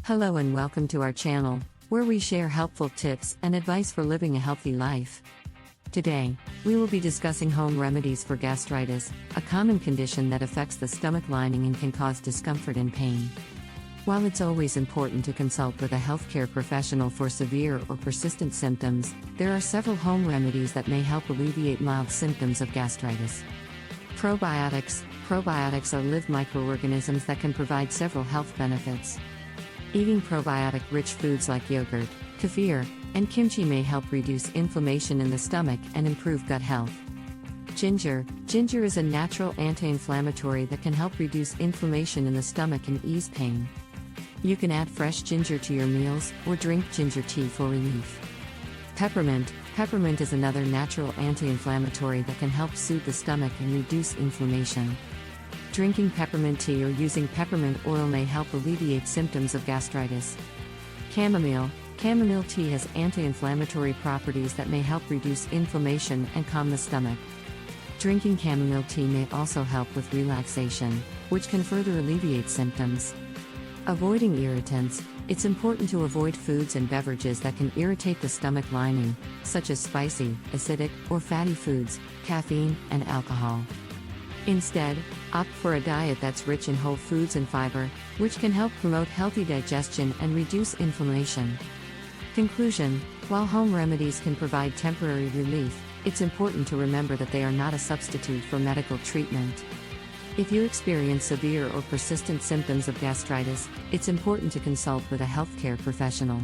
Hello and welcome to our channel, where we share helpful tips and advice for living a healthy life. Today, we will be discussing home remedies for gastritis, a common condition that affects the stomach lining and can cause discomfort and pain. While it's always important to consult with a healthcare professional for severe or persistent symptoms, there are several home remedies that may help alleviate mild symptoms of gastritis. Probiotics. Probiotics are living microorganisms that can provide several health benefits. Eating probiotic-rich foods like yogurt, kefir, and kimchi may help reduce inflammation in the stomach and improve gut health. Ginger. Ginger is a natural anti-inflammatory that can help reduce inflammation in the stomach and ease pain. You can add fresh ginger to your meals or drink ginger tea for relief. Peppermint. Peppermint is another natural anti-inflammatory that can help soothe the stomach and reduce inflammation. Drinking peppermint tea or using peppermint oil may help alleviate symptoms of gastritis. Chamomile. Chamomile tea has anti-inflammatory properties that may help reduce inflammation and calm the stomach. Drinking chamomile tea may also help with relaxation, which can further alleviate symptoms. Avoiding irritants. It's important to avoid foods and beverages that can irritate the stomach lining, such as spicy, acidic, or fatty foods, caffeine, and alcohol. Instead, opt for a diet that's rich in whole foods and fiber, which can help promote healthy digestion and reduce inflammation. Conclusion: while home remedies can provide temporary relief, it's important to remember that they are not a substitute for medical treatment. If you experience severe or persistent symptoms of gastritis, it's important to consult with a healthcare professional.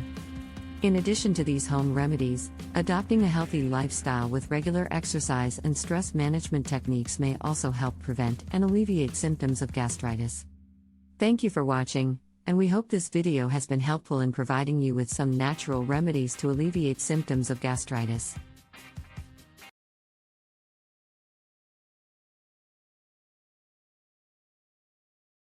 In addition to these home remedies, adopting a healthy lifestyle with regular exercise and stress management techniques may also help prevent and alleviate symptoms of gastritis. Thank you for watching, and we hope this video has been helpful in providing you with some natural remedies to alleviate symptoms of gastritis.